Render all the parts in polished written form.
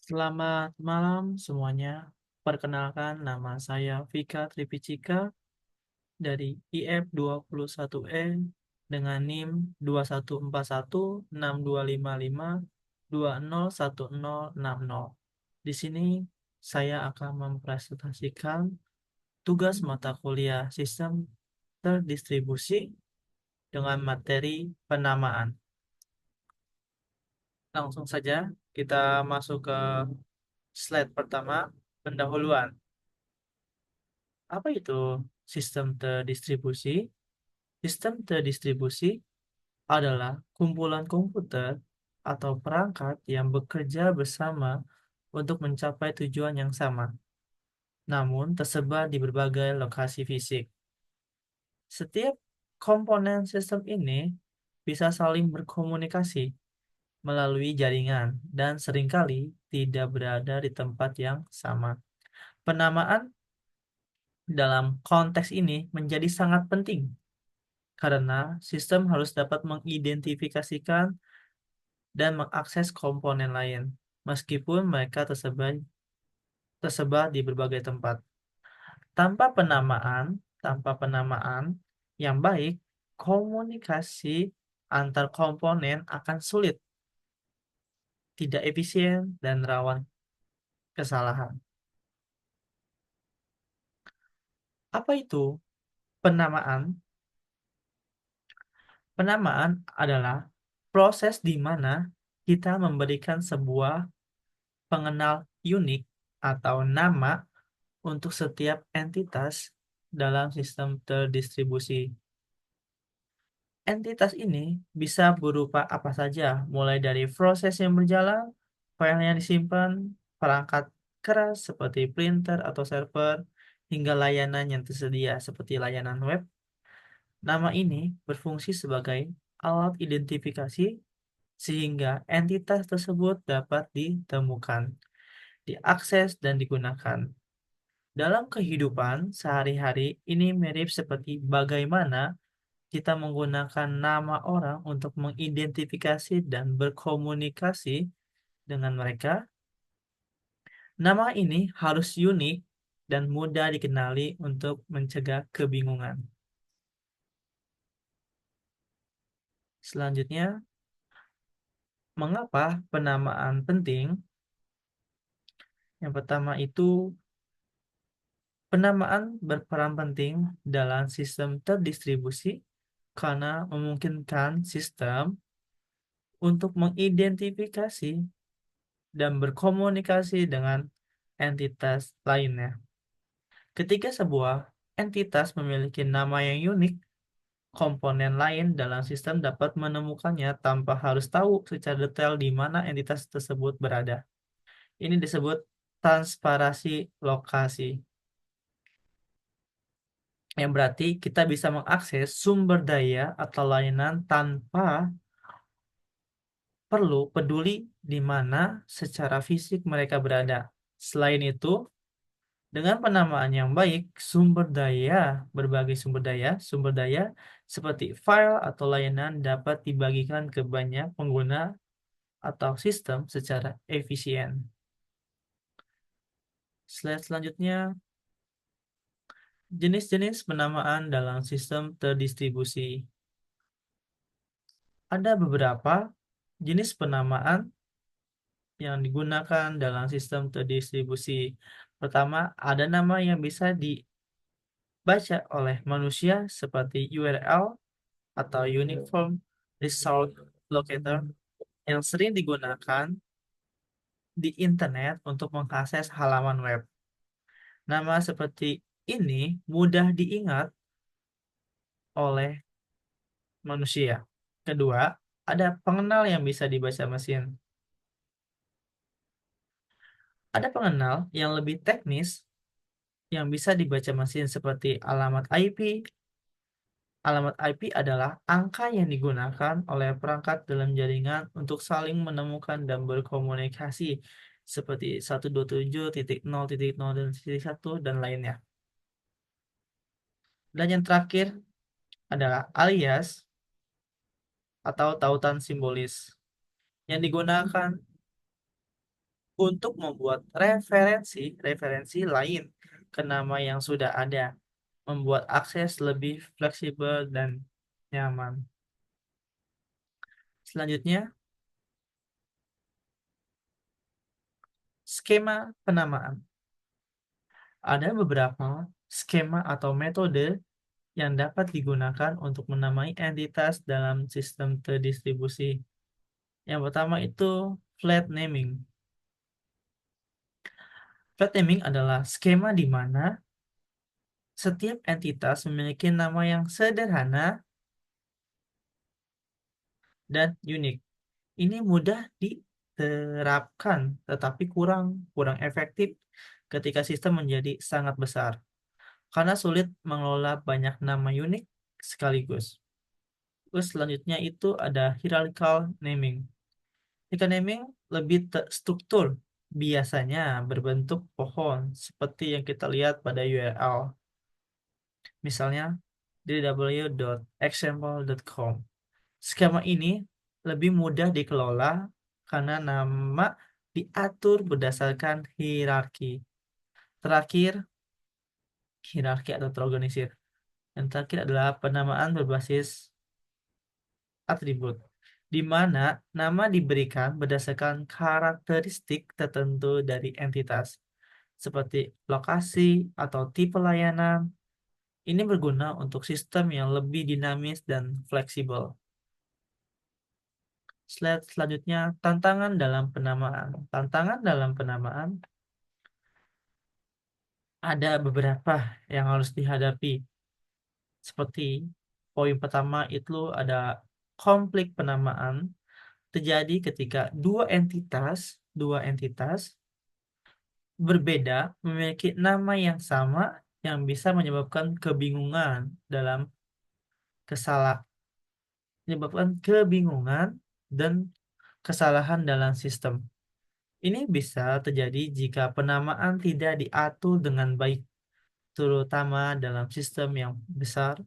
Selamat malam semuanya. Perkenalkan nama saya Vika Tripicika dari IF21E dengan NIM 21416255201060. Di sini saya akan mempresentasikan tugas mata kuliah sistem terdistribusi dengan materi penamaan. Langsung saja kita masuk ke slide pertama, pendahuluan. Apa itu sistem terdistribusi? Sistem terdistribusi adalah kumpulan komputer atau perangkat yang bekerja bersama untuk mencapai tujuan yang sama, namun tersebar di berbagai lokasi fisik. Setiap komponen sistem ini bisa saling berkomunikasi melalui jaringan dan seringkali tidak berada di tempat yang sama. Penamaan dalam konteks ini menjadi sangat penting karena sistem harus dapat mengidentifikasikan dan mengakses komponen lain, meskipun mereka tersebar di berbagai tempat. Tanpa penamaan yang baik, komunikasi antar komponen akan sulit, tidak efisien, dan rawan kesalahan. Apa itu penamaan? Penamaan adalah proses di mana kita memberikan sebuah pengenal unik atau nama untuk setiap entitas dalam sistem terdistribusi. Entitas ini bisa berupa apa saja, mulai dari proses yang berjalan, file yang disimpan, perangkat keras seperti printer atau server, hingga layanan yang tersedia seperti layanan web. Nama ini berfungsi sebagai alat identifikasi sehingga entitas tersebut dapat ditemukan, diakses, dan digunakan. Dalam kehidupan sehari-hari, ini mirip seperti bagaimana kita menggunakan nama orang untuk mengidentifikasi dan berkomunikasi dengan mereka. Nama ini harus unik dan mudah dikenali untuk mencegah kebingungan. Selanjutnya, mengapa penamaan penting? Yang pertama itu, penamaan berperan penting dalam sistem terdistribusi karena memungkinkan sistem untuk mengidentifikasi dan berkomunikasi dengan entitas lainnya. Ketika sebuah entitas memiliki nama yang unik, komponen lain dalam sistem dapat menemukannya tanpa harus tahu secara detail di mana entitas tersebut berada. Ini disebut transparasi lokasi, yang berarti kita bisa mengakses sumber daya atau layanan tanpa perlu peduli di mana secara fisik mereka berada. Selain itu, dengan penamaan yang baik, berbagai sumber daya seperti file atau layanan dapat dibagikan ke banyak pengguna atau sistem secara efisien. Slide selanjutnya, jenis-jenis penamaan dalam sistem terdistribusi. Ada beberapa jenis penamaan yang digunakan dalam sistem terdistribusi. Pertama, ada nama yang bisa dibaca oleh manusia seperti URL atau Uniform Resource Locator yang sering digunakan di internet untuk mengakses halaman web. Nama seperti ini mudah diingat oleh manusia. Kedua, ada pengenal yang bisa dibaca mesin. Ada pengenal yang lebih teknis yang bisa dibaca mesin seperti alamat IP. Alamat IP adalah angka yang digunakan oleh perangkat dalam jaringan untuk saling menemukan dan berkomunikasi seperti 127.0.0.1 dan lainnya. Dan yang terakhir adalah alias atau tautan simbolis yang digunakan untuk membuat referensi lain ke nama yang sudah ada, membuat akses lebih fleksibel dan nyaman. Selanjutnya, skema penamaan. Ada beberapa skema atau metode yang dapat digunakan untuk menamai entitas dalam sistem terdistribusi. Yang pertama itu flat naming. Flat naming adalah skema di mana setiap entitas memiliki nama yang sederhana dan unik. Ini mudah diterapkan, tetapi kurang kurang efektif ketika sistem menjadi sangat besar, karena sulit mengelola banyak nama unik sekaligus. Terus selanjutnya itu ada hierarchical naming. Hierarchical naming lebih terstruktur, biasanya berbentuk pohon, seperti yang kita lihat pada URL. Misalnya www.example.com. Skema ini lebih mudah dikelola karena nama diatur berdasarkan hierarki. Terakhir, hierarki atau terorganisir. Yang terakhir adalah penamaan berbasis atribut, di mana nama diberikan berdasarkan karakteristik tertentu dari entitas, seperti lokasi atau tipe layanan. Ini berguna untuk sistem yang lebih dinamis dan fleksibel. Slide selanjutnya, tantangan dalam penamaan. Tantangan dalam penamaan ada beberapa yang harus dihadapi. Seperti poin pertama itu ada konflik penamaan terjadi ketika dua entitas berbeda memiliki nama yang sama yang bisa menyebabkan kebingungan dalam kesalah menyebabkan kebingungan dan kesalahan dalam sistem. Ini bisa terjadi jika penamaan tidak diatur dengan baik, terutama dalam sistem yang besar.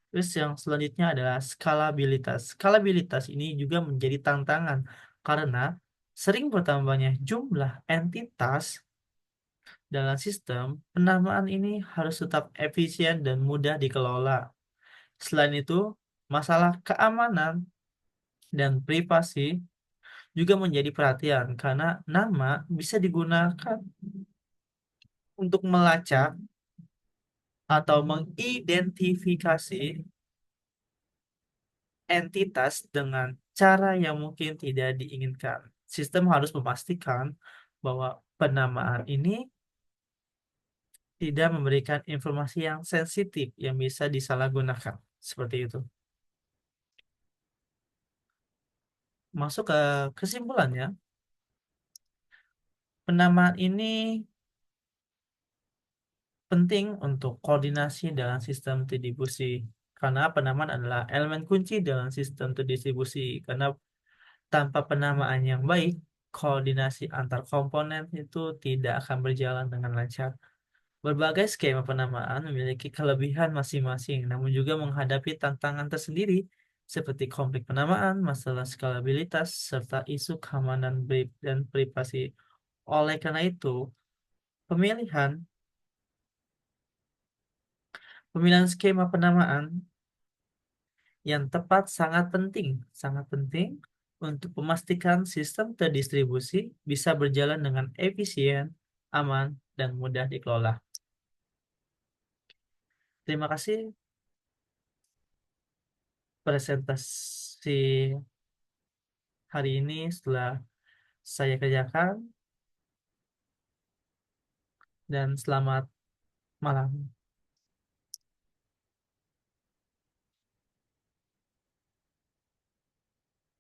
Terus yang selanjutnya adalah skalabilitas. Skalabilitas ini juga menjadi tantangan karena sering bertambahnya jumlah entitas dalam sistem, penamaan ini harus tetap efisien dan mudah dikelola. Selain itu, masalah keamanan dan privasi juga menjadi perhatian karena nama bisa digunakan untuk melacak atau mengidentifikasi entitas dengan cara yang mungkin tidak diinginkan. Sistem harus memastikan bahwa penamaan ini tidak memberikan informasi yang sensitif yang bisa disalahgunakan. Seperti itu. Masuk ke kesimpulannya, penamaan ini penting untuk koordinasi dalam sistem terdistribusi karena penamaan adalah elemen kunci dalam sistem terdistribusi karena tanpa penamaan yang baik, koordinasi antar komponen itu tidak akan berjalan dengan lancar. Berbagai skema penamaan memiliki kelebihan masing-masing, namun juga menghadapi tantangan tersendiri seperti konflik penamaan, masalah skalabilitas, serta isu keamanan dan privasi. Oleh karena itu, pemilihan pemilihan skema penamaan yang tepat sangat penting untuk memastikan sistem terdistribusi bisa berjalan dengan efisien, aman, dan mudah dikelola. Terima kasih presentasi hari ini setelah saya kerjakan dan selamat malam.